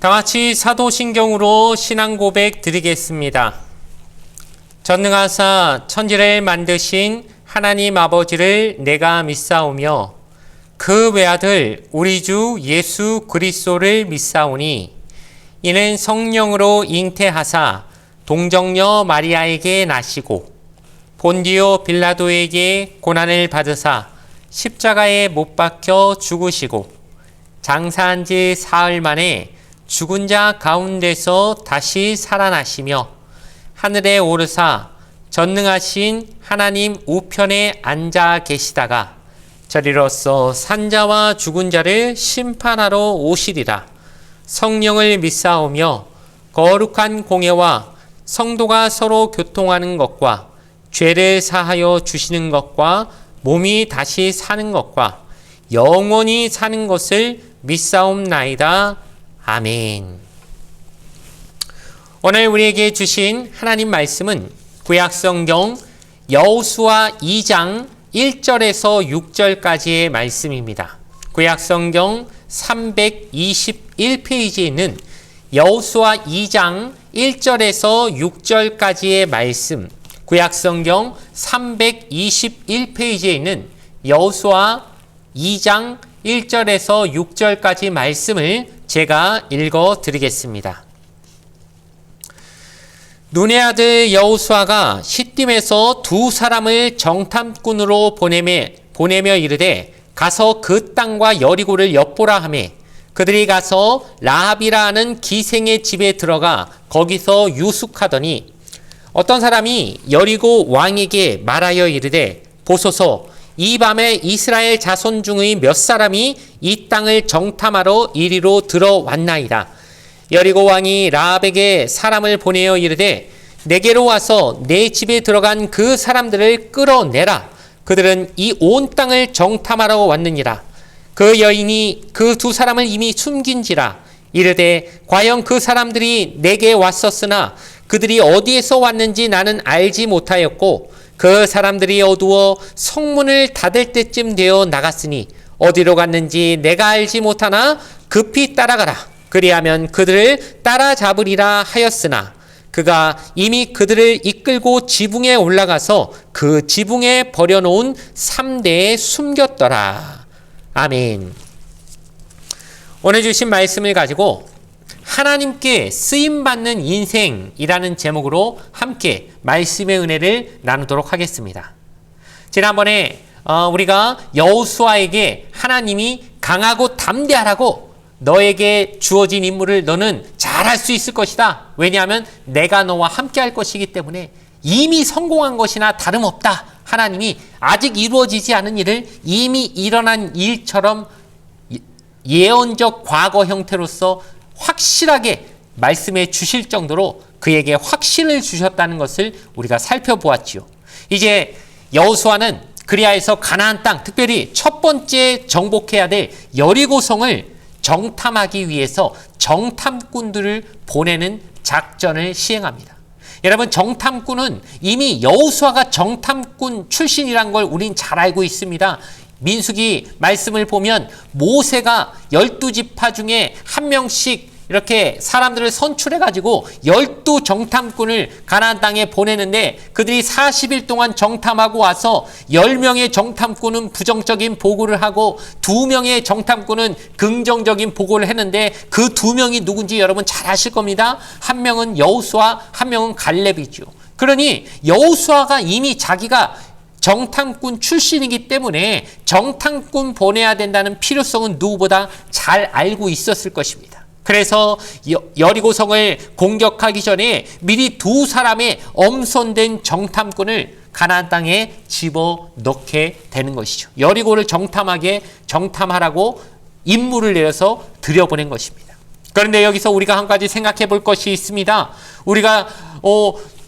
다같이 사도신경으로 신앙 고백 드리겠습니다. 전능하사 천지를 만드신 하나님 아버지를 내가 믿사오며 그 외아들 우리 주 예수 그리스도를 믿사오니 이는 성령으로 잉태하사 동정녀 마리아에게 나시고 본디오 빌라도에게 고난을 받으사 십자가에 못 박혀 죽으시고 장사한 지 사흘 만에 죽은 자 가운데서 다시 살아나시며 하늘에 오르사 전능하신 하나님 우편에 앉아 계시다가 저리로서 산자와 죽은 자를 심판하러 오시리라. 성령을 믿사오며 거룩한 공예와 성도가 서로 교통하는 것과 죄를 사하여 주시는 것과 몸이 다시 사는 것과 영원히 사는 것을 믿사옵나이다. 아멘. 오늘 우리에게 주신 하나님 말씀은 구약성경 여호수아 2장 1절에서 6절까지의 말씀입니다. 구약성경 321페이지에 있는 여호수아 2장 1절에서 6절까지의 말씀, 구약성경 321페이지에 있는 여호수아 2장 1절에서 6절까지 말씀을 제가 읽어 드리겠습니다. 눈의 아들 여호수아가 시딤에서 두 사람을 정탐꾼으로 보내며 이르되 가서 그 땅과 여리고를 엿보라 하매 그들이 가서 라합이라 하는 기생의 집에 들어가 거기서 유숙하더니 어떤 사람이 여리고 왕에게 말하여 이르되 보소서 이 밤에 이스라엘 자손 중의 몇 사람이 이 땅을 정탐하러 이리로 들어왔나이다. 여리고 왕이 라합에게 사람을 보내어 이르되 내게로 와서 내 집에 들어간 그 사람들을 끌어내라. 그들은 이 온 땅을 정탐하러 왔느니라. 그 여인이 그 두 사람을 이미 숨긴지라. 이르되 과연 그 사람들이 내게 왔었으나 그들이 어디에서 왔는지 나는 알지 못하였고 그 사람들이 어두워 성문을 닫을 때쯤 되어 나갔으니 어디로 갔는지 내가 알지 못하나 급히 따라가라. 그리하면 그들을 따라잡으리라 하였으나 그가 이미 그들을 이끌고 지붕에 올라가서 그 지붕에 버려놓은 3대에 숨겼더라. 아멘. 오늘 주신 말씀을 가지고 하나님께 쓰임받는 인생이라는 제목으로 함께 말씀의 은혜를 나누도록 하겠습니다. 지난번에 우리가 여호수아에게 하나님이 강하고 담대하라고 너에게 주어진 임무를 너는 잘할 수 있을 것이다. 왜냐하면 내가 너와 함께 할 것이기 때문에 이미 성공한 것이나 다름없다. 하나님이 아직 이루어지지 않은 일을 이미 일어난 일처럼 예언적 과거 형태로서 확실하게 말씀해 주실 정도로 그에게 확신을 주셨다는 것을 우리가 살펴보았지요. 이제 여호수아는 그리하여서 가나안 땅, 특별히 첫 번째 정복해야 될 여리고성을 정탐하기 위해서 정탐꾼들을 보내는 작전을 시행합니다. 여러분, 정탐꾼은 이미 여호수아가 정탐꾼 출신이란 걸 우린 잘 알고 있습니다. 민수기 말씀을 보면 모세가 12지파 중에 한 명씩 이렇게 사람들을 선출해가지고 12 정탐꾼을 가나안 땅에 보내는데 그들이 40일 동안 정탐하고 와서 10명의 정탐꾼은 부정적인 보고를 하고 2명의 정탐꾼은 긍정적인 보고를 했는데 그 2명이 누군지 여러분 잘 아실 겁니다. 한 명은 여호수아, 한 명은 갈렙이죠. 그러니 여호수아가 이미 자기가 정탐꾼 출신이기 때문에 정탐꾼 보내야 된다는 필요성은 누구보다 잘 알고 있었을 것입니다. 그래서 여리고성을 공격하기 전에 미리 두 사람의 엄선된 정탐꾼을 가나안 땅에 집어넣게 되는 것이죠. 여리고를 정탐하라고 임무를 내려서 들여보낸 것입니다. 그런데 여기서 우리가 한 가지 생각해 볼 것이 있습니다. 우리가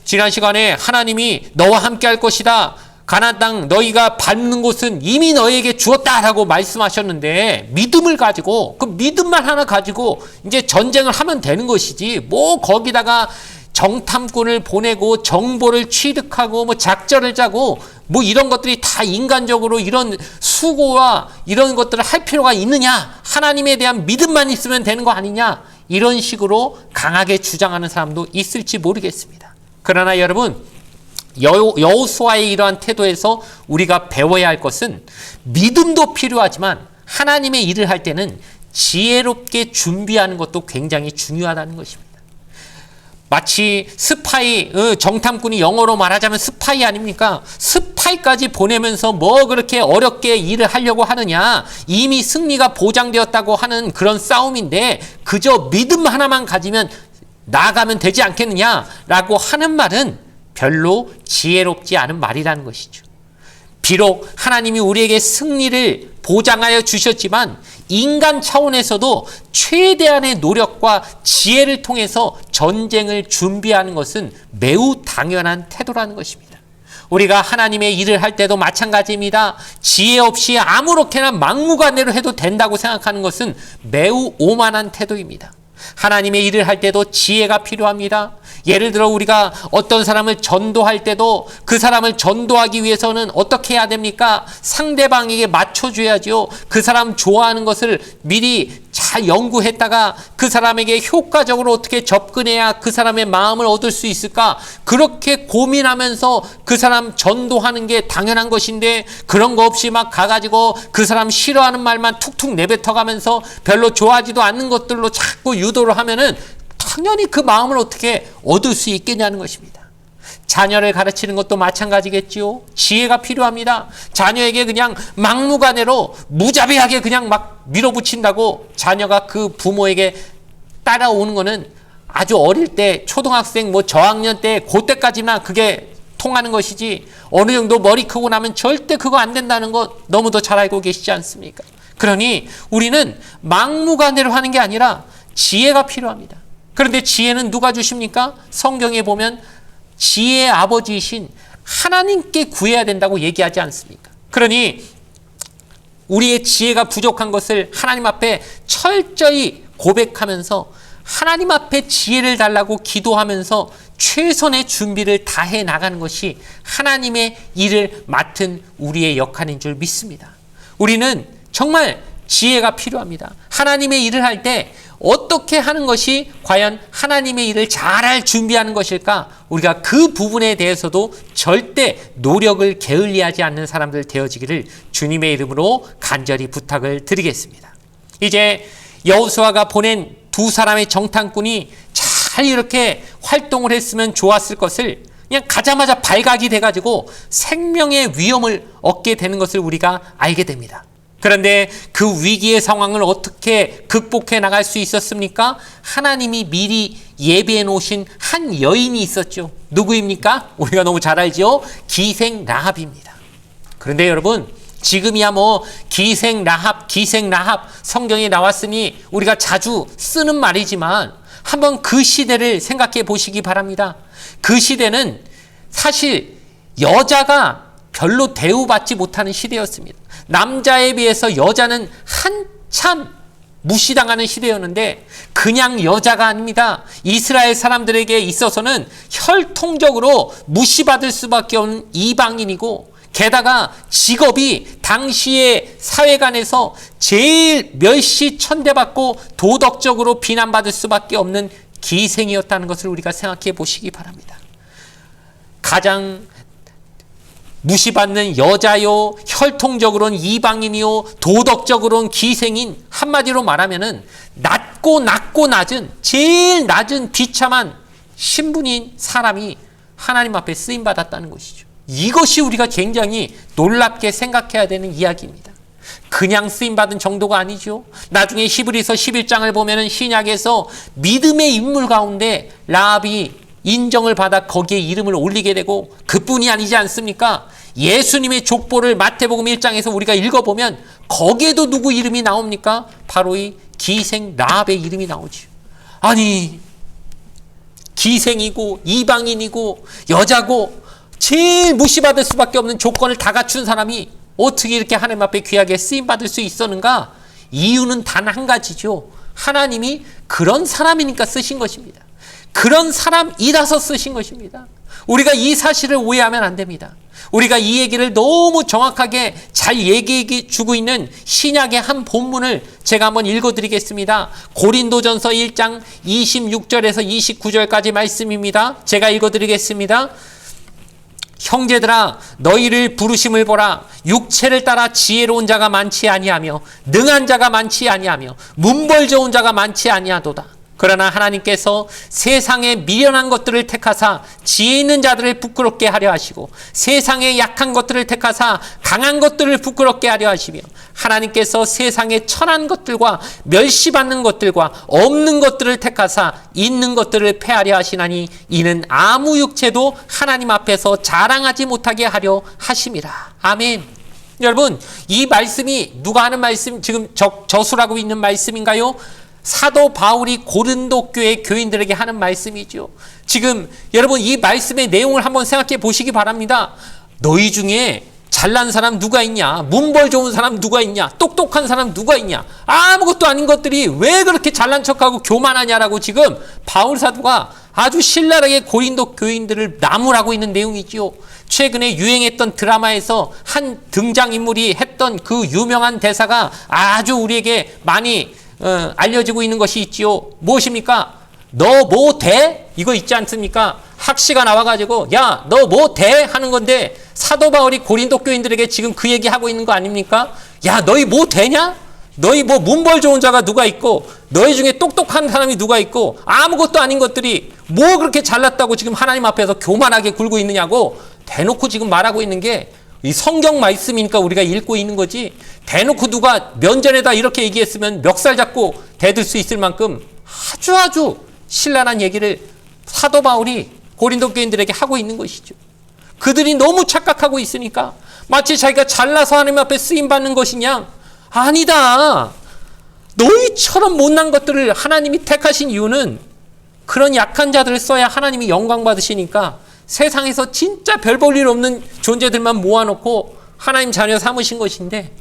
지난 시간에 하나님이 너와 함께 할 것이다. 가나안 땅 너희가 밟는 곳은 이미 너희에게 주었다라고 말씀하셨는데 믿음을 가지고 그 믿음만 하나 가지고 이제 전쟁을 하면 되는 것이지 뭐 거기다가 정탐꾼을 보내고 정보를 취득하고 뭐 작전을 짜고 뭐 이런 것들이 다 인간적으로 이런 수고와 이런 것들을 할 필요가 있느냐? 하나님에 대한 믿음만 있으면 되는 거 아니냐? 이런 식으로 강하게 주장하는 사람도 있을지 모르겠습니다. 그러나 여러분, 여호수아의 이러한 태도에서 우리가 배워야 할 것은 믿음도 필요하지만 하나님의 일을 할 때는 지혜롭게 준비하는 것도 굉장히 중요하다는 것입니다. 마치 스파이, 정탐꾼이 영어로 말하자면 스파이 아닙니까? 스파이까지 보내면서 뭐 그렇게 어렵게 일을 하려고 하느냐? 이미 승리가 보장되었다고 하는 그런 싸움인데 그저 믿음 하나만 가지면 나아가면 되지 않겠느냐라고 하는 말은 별로 지혜롭지 않은 말이라는 것이죠. 비록 하나님이 우리에게 승리를 보장하여 주셨지만 인간 차원에서도 최대한의 노력과 지혜를 통해서 전쟁을 준비하는 것은 매우 당연한 태도라는 것입니다. 우리가 하나님의 일을 할 때도 마찬가지입니다. 지혜 없이 아무렇게나 막무가내로 해도 된다고 생각하는 것은 매우 오만한 태도입니다. 하나님의 일을 할 때도 지혜가 필요합니다. 예를 들어 우리가 어떤 사람을 전도할 때도 그 사람을 전도하기 위해서는 어떻게 해야 됩니까? 상대방에게 맞춰줘야죠. 그 사람 좋아하는 것을 미리 잘 연구했다가 그 사람에게 효과적으로 어떻게 접근해야 그 사람의 마음을 얻을 수 있을까? 그렇게 고민하면서 그 사람 전도하는 게 당연한 것인데 그런 거 없이 막 가가지고 그 사람 싫어하는 말만 툭툭 내뱉어가면서 별로 좋아하지도 않는 것들로 자꾸 유도를 하면은 당연히 그 마음을 어떻게 얻을 수 있겠냐는 것입니다. 자녀를 가르치는 것도 마찬가지겠지요. 지혜가 필요합니다. 자녀에게 그냥 막무가내로 무자비하게 그냥 막 밀어붙인다고 자녀가 그 부모에게 따라오는 거는 아주 어릴 때 초등학생 뭐 저학년 때 그때까지나 그게 통하는 것이지 어느 정도 머리 크고 나면 절대 그거 안 된다는 거 너무도 잘 알고 계시지 않습니까? 그러니 우리는 막무가내로 하는 게 아니라 지혜가 필요합니다. 그런데 지혜는 누가 주십니까? 성경에 보면 지혜의 아버지이신 하나님께 구해야 된다고 얘기하지 않습니까? 그러니 우리의 지혜가 부족한 것을 하나님 앞에 철저히 고백하면서 하나님 앞에 지혜를 달라고 기도하면서 최선의 준비를 다해 나가는 것이 하나님의 일을 맡은 우리의 역할인 줄 믿습니다. 우리는 정말 지혜가 필요합니다. 하나님의 일을 할 때 어떻게 하는 것이 과연 하나님의 일을 잘할 준비하는 것일까? 우리가 그 부분에 대해서도 절대 노력을 게을리하지 않는 사람들 되어지기를 주님의 이름으로 간절히 부탁을 드리겠습니다. 이제 여호수아가 보낸 두 사람의 정탐꾼이 잘 이렇게 활동을 했으면 좋았을 것을 그냥 가자마자 발각이 돼가지고 생명의 위험을 얻게 되는 것을 우리가 알게 됩니다. 그런데 그 위기의 상황을 어떻게 극복해 나갈 수 있었습니까? 하나님이 미리 예비해 놓으신 한 여인이 있었죠. 누구입니까? 우리가 너무 잘 알죠? 기생 라합입니다. 그런데 여러분, 지금이야 뭐 기생 라합 성경에 나왔으니 우리가 자주 쓰는 말이지만 한번 그 시대를 생각해 보시기 바랍니다. 그 시대는 사실 여자가 별로 대우받지 못하는 시대였습니다. 남자에 비해서 여자는 한참 무시당하는 시대였는데 그냥 여자가 아닙니다. 이스라엘 사람들에게 있어서는 혈통적으로 무시받을 수밖에 없는 이방인이고 게다가 직업이 당시의 사회관에서 제일 멸시천대받고 도덕적으로 비난받을 수밖에 없는 기생이었다는 것을 우리가 생각해 보시기 바랍니다. 가장 무시받는 여자요, 혈통적으로는 이방인이요, 도덕적으로는 기생인, 한마디로 말하면은 낮고 낮은 제일 낮은 비참한 신분인 사람이 하나님 앞에 쓰임 받았다는 것이죠. 이것이 우리가 굉장히 놀랍게 생각해야 되는 이야기입니다. 그냥 쓰임 받은 정도가 아니죠. 나중에 히브리서 11장을 보면은 신약에서 믿음의 인물 가운데 라합이 인정을 받아 거기에 이름을 올리게 되고 그뿐이 아니지 않습니까? 예수님의 족보를 마태복음 1장에서 우리가 읽어보면 거기에도 누구 이름이 나옵니까? 바로 이 기생 라합의 이름이 나오죠. 아니, 기생이고 이방인이고 여자고 제일 무시받을 수밖에 없는 조건을 다 갖춘 사람이 어떻게 이렇게 하나님 앞에 귀하게 쓰임받을 수 있었는가? 이유는 단 한 가지죠. 하나님이 그런 사람이니까 쓰신 것입니다. 그런 사람이라서 쓰신 것입니다. 우리가 이 사실을 오해하면 안 됩니다. 우리가 이 얘기를 너무 정확하게 잘 얘기해 주고 있는 신약의 한 본문을 제가 한번 읽어드리겠습니다. 고린도전서 1장 26절에서 29절까지 말씀입니다. 제가 읽어드리겠습니다. 형제들아, 너희를 부르심을 보라. 육체를 따라 지혜로운 자가 많지 아니하며 능한 자가 많지 아니하며 문벌 좋은 자가 많지 아니하도다. 그러나 하나님께서 세상의 미련한 것들을 택하사 지혜 있는 자들을 부끄럽게 하려 하시고 세상의 약한 것들을 택하사 강한 것들을 부끄럽게 하려 하시며 하나님께서 세상의 천한 것들과 멸시받는 것들과 없는 것들을 택하사 있는 것들을 패하려 하시나니 이는 아무 육체도 하나님 앞에서 자랑하지 못하게 하려 하심이라. 아멘. 여러분, 이 말씀이 누가 하는 말씀, 지금 저술하고 있는 말씀인가요? 사도 바울이 고린도 교회 교인들에게 하는 말씀이죠. 지금 여러분 이 말씀의 내용을 한번 생각해 보시기 바랍니다. 너희 중에 잘난 사람 누가 있냐? 문벌 좋은 사람 누가 있냐? 똑똑한 사람 누가 있냐? 아무것도 아닌 것들이 왜 그렇게 잘난 척하고 교만하냐라고 지금 바울 사도가 아주 신랄하게 고린도 교인들을 나무라고 있는 내용이지요. 최근에 유행했던 드라마에서 한 등장인물이 했던 그 유명한 대사가 아주 우리에게 많이 알려지고 있는 것이 있지요. 무엇입니까? 너 뭐 돼? 이거 있지 않습니까? 학시가 나와가지고 야, 너 뭐 돼? 하는 건데 사도 바울이 고린도 교인들에게 지금 그 얘기하고 있는 거 아닙니까? 야, 너희 뭐 되냐? 너희 뭐 문벌 좋은 자가 누가 있고 너희 중에 똑똑한 사람이 누가 있고 아무것도 아닌 것들이 뭐 그렇게 잘났다고 지금 하나님 앞에서 교만하게 굴고 있느냐고 대놓고 지금 말하고 있는 게 이 성경 말씀이니까 우리가 읽고 있는 거지, 대놓고 누가 면전에다 이렇게 얘기했으면 멱살 잡고 대들 수 있을 만큼 아주 신랄한 얘기를 사도 바울이 고린도 교인들에게 하고 있는 것이죠. 그들이 너무 착각하고 있으니까 마치 자기가 잘나서 하나님 앞에 쓰임받는 것이냐? 아니다. 너희처럼 못난 것들을 하나님이 택하신 이유는 그런 약한 자들을 써야 하나님이 영광 받으시니까 세상에서 진짜 별 볼 일 없는 존재들만 모아놓고 하나님 자녀 삼으신 것인데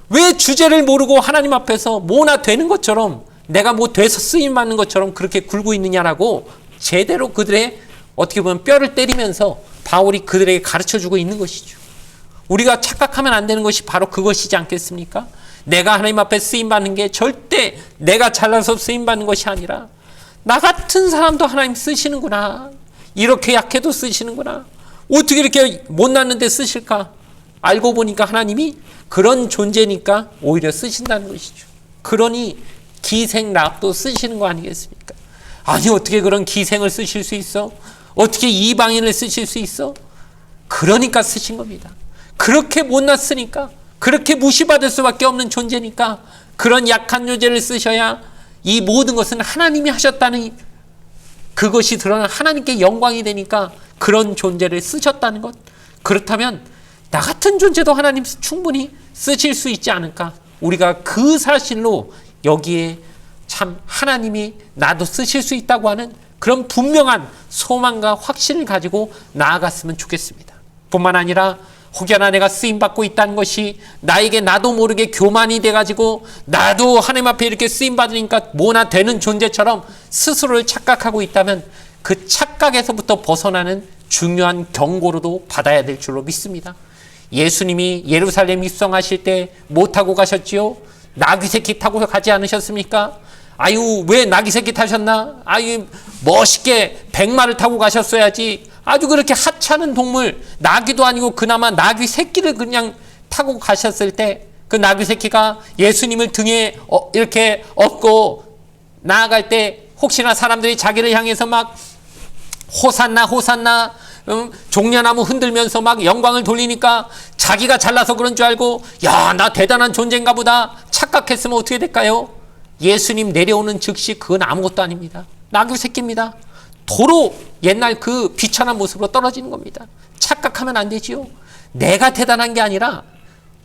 왜 주제를 모르고 하나님 앞에서 뭐나 되는 것처럼 내가 뭐 돼서 쓰임받는 것처럼 그렇게 굴고 있느냐라고 제대로 그들의 어떻게 보면 뼈를 때리면서 바울이 그들에게 가르쳐주고 있는 것이죠. 우리가 착각하면 안 되는 것이 바로 그것이지 않겠습니까? 내가 하나님 앞에 쓰임받는 게 절대 내가 잘나서 쓰임받는 것이 아니라 나 같은 사람도 하나님 쓰시는구나. 이렇게 약해도 쓰시는구나. 어떻게 이렇게 못났는데 쓰실까? 알고 보니까 하나님이 그런 존재니까 오히려 쓰신다는 것이죠. 그러니 기생락도 쓰시는 거 아니겠습니까? 아니 어떻게 그런 기생을 쓰실 수 있어? 어떻게 이방인을 쓰실 수 있어? 그러니까 쓰신 겁니다. 그렇게 못났으니까, 그렇게 무시받을 수밖에 없는 존재니까 그런 약한 존재를 쓰셔야 이 모든 것은 하나님이 하셨다는 그것이 드러나 하나님께 영광이 되니까 그런 존재를 쓰셨다는 것. 그렇다면 나 같은 존재도 하나님 충분히 쓰실 수 있지 않을까? 우리가 그 사실로 여기에 참 하나님이 나도 쓰실 수 있다고 하는 그런 분명한 소망과 확신을 가지고 나아갔으면 좋겠습니다. 뿐만 아니라 혹여나 내가 쓰임받고 있다는 것이 나에게 나도 모르게 교만이 돼가지고 나도 하나님 앞에 이렇게 쓰임받으니까 뭐나 되는 존재처럼 스스로를 착각하고 있다면 그 착각에서부터 벗어나는 중요한 경고로도 받아야 될 줄로 믿습니다. 예수님이 예루살렘 입성하실 때 뭐 타고 가셨지요? 나귀 새끼 타고 가지 않으셨습니까? 아유, 왜 나귀 새끼 타셨나? 아유, 멋있게 백마를 타고 가셨어야지. 아주 그렇게 하찮은 동물, 나귀도 아니고 그나마 나귀 새끼를 그냥 타고 가셨을 때 그 나귀 새끼가 예수님을 등에 이렇게 업고 나아갈 때 혹시나 사람들이 자기를 향해서 막 호산나 호산나 종려나무 흔들면서 막 영광을 돌리니까 자기가 잘나서 그런 줄 알고 야, 나 대단한 존재인가 보다 착각했으면 어떻게 될까요? 예수님 내려오는 즉시 그건 아무것도 아닙니다. 나귀 새끼입니다. 도로 옛날 그 비천한 모습으로 떨어지는 겁니다. 착각하면 안 되지요. 내가 대단한 게 아니라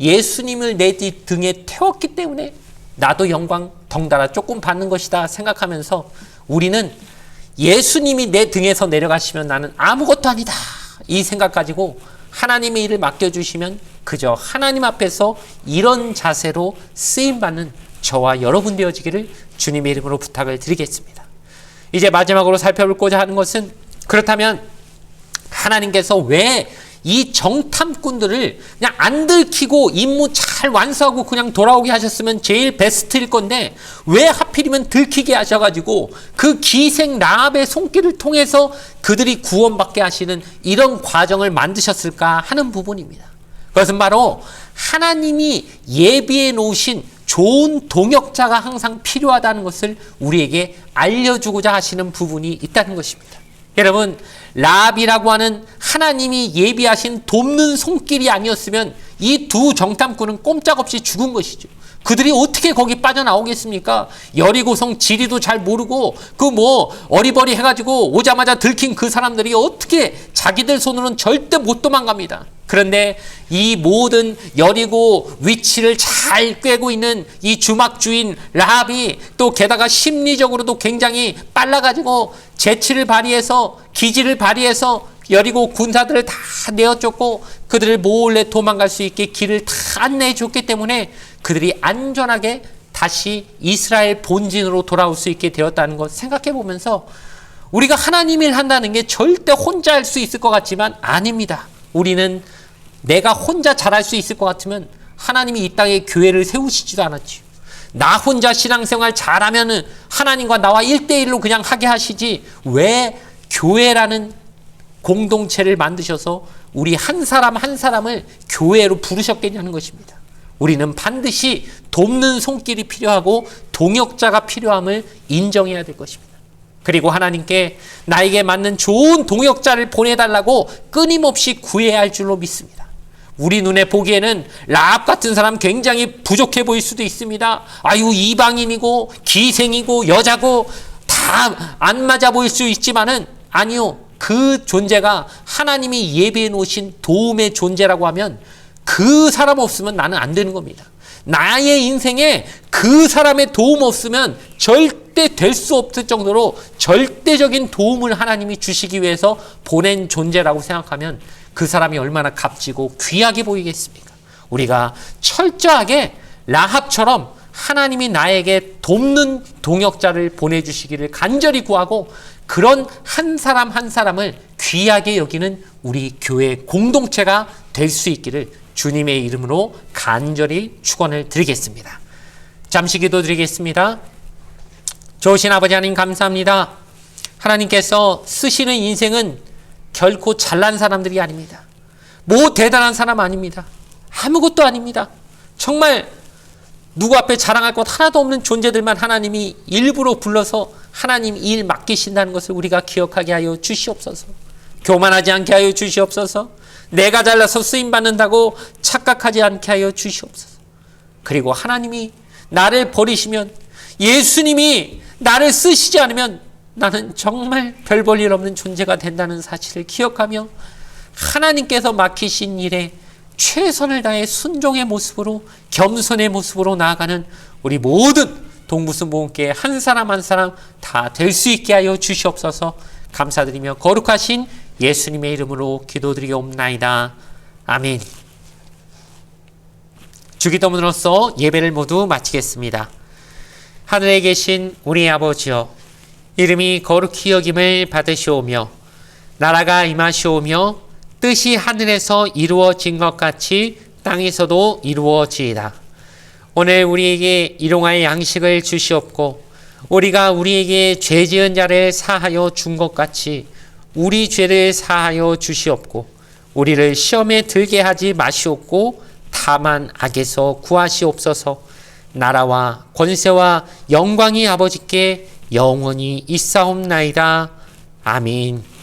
예수님을 내 등에 태웠기 때문에 나도 영광 덩달아 조금 받는 것이다 생각하면서 우리는 예수님이 내 등에서 내려가시면 나는 아무것도 아니다 이 생각 가지고 하나님의 일을 맡겨주시면 그저 하나님 앞에서 이런 자세로 쓰임받는 저와 여러분 되어지기를 주님의 이름으로 부탁을 드리겠습니다. 이제 마지막으로 살펴보고자 하는 것은, 그렇다면 하나님께서 왜 이 정탐꾼들을 그냥 안 들키고 임무 잘 완수하고 그냥 돌아오게 하셨으면 제일 베스트일 건데, 왜 하필이면 들키게 하셔가지고 그 기생 라합의 손길을 통해서 그들이 구원받게 하시는 이런 과정을 만드셨을까 하는 부분입니다. 그것은 바로 하나님이 예비해 놓으신 좋은 동역자가 항상 필요하다는 것을 우리에게 알려주고자 하시는 부분이 있다는 것입니다. 여러분, 라합이라고 하는 하나님이 예비하신 돕는 손길이 아니었으면 이 두 정탐꾼은 꼼짝없이 죽은 것이죠. 그들이 어떻게 거기 빠져나오겠습니까? 여리고성 지리도 잘 모르고 어리버리 해가지고 오자마자 들킨 그 사람들이 어떻게, 자기들 손으로는 절대 못 도망갑니다. 그런데 이 모든 여리고 위치를 잘 꿰고 있는 이 주막주인 라합이 또 게다가 심리적으로도 굉장히 빨라가지고 재치를 발휘해서, 기지를 발휘해서 여리고 군사들을 다 내어쫓고 그들을 몰래 도망갈 수 있게 길을 다 안내해 줬기 때문에 그들이 안전하게 다시 이스라엘 본진으로 돌아올 수 있게 되었다는 것 생각해 보면서, 우리가 하나님 일 한다는 게 절대 혼자 할 수 있을 것 같지만 아닙니다. 우리는 내가 혼자 잘할 수 있을 것 같으면 하나님이 이 땅에 교회를 세우시지도 않았지요. 나 혼자 신앙생활 잘하면 하나님과 나와 1대1로 그냥 하게 하시지, 왜 교회라는 공동체를 만드셔서 우리 한 사람 한 사람을 교회로 부르셨겠냐는 것입니다. 우리는 반드시 돕는 손길이 필요하고 동역자가 필요함을 인정해야 될 것입니다. 그리고 하나님께 나에게 맞는 좋은 동역자를 보내달라고 끊임없이 구해야 할 줄로 믿습니다. 우리 눈에 보기에는 라합 같은 사람 굉장히 부족해 보일 수도 있습니다. 아유, 이방인이고 기생이고 여자고 다 안 맞아 보일 수 있지만은, 아니요, 그 존재가 하나님이 예비해 놓으신 도움의 존재라고 하면 그 사람 없으면 나는 안 되는 겁니다. 나의 인생에 그 사람의 도움 없으면 절대 될 수 없을 정도로 절대적인 도움을 하나님이 주시기 위해서 보낸 존재라고 생각하면 그 사람이 얼마나 값지고 귀하게 보이겠습니까? 우리가 철저하게 라합처럼 하나님이 나에게 돕는 동역자를 보내주시기를 간절히 구하고, 그런 한 사람 한 사람을 귀하게 여기는 우리 교회 공동체가 될 수 있기를 주님의 이름으로 간절히 축원을 드리겠습니다. 잠시 기도드리겠습니다. 좋으신 아버지 하나님, 감사합니다. 하나님께서 쓰시는 인생은 결코 잘난 사람들이 아닙니다. 뭐 대단한 사람 아닙니다. 아무것도 아닙니다. 정말 누구 앞에 자랑할 것 하나도 없는 존재들만 하나님이 일부러 불러서 하나님 일 맡기신다는 것을 우리가 기억하게 하여 주시옵소서. 교만하지 않게 하여 주시옵소서. 내가 잘나서 쓰임받는다고 착각하지 않게 하여 주시옵소서. 그리고 하나님이 나를 버리시면, 예수님이 나를 쓰시지 않으면 나는 정말 별 볼 일 없는 존재가 된다는 사실을 기억하며, 하나님께서 맡기신 일에 최선을 다해 순종의 모습으로, 겸손의 모습으로 나아가는 우리 모든 동부스 모험교회 한 사람 한 사람 다 될 수 있게 하여 주시옵소서. 감사드리며 거룩하신 예수님의 이름으로 기도드리옵나이다. 아멘. 주기도문으로서 예배를 모두 마치겠습니다. 하늘에 계신 우리 아버지여, 이름이 거룩히 여김을 받으시오며 나라가 임하시오며 뜻이 하늘에서 이루어진 것 같이 땅에서도 이루어지이다. 오늘 우리에게 일용할 양식을 주시옵고, 우리가 우리에게 죄 지은 자를 사하여 준 것 같이 우리 죄를 사하여 주시옵고, 우리를 시험에 들게 하지 마시옵고 다만 악에서 구하시옵소서. 나라와 권세와 영광이 아버지께 영원히 있사옵나이다. 아멘.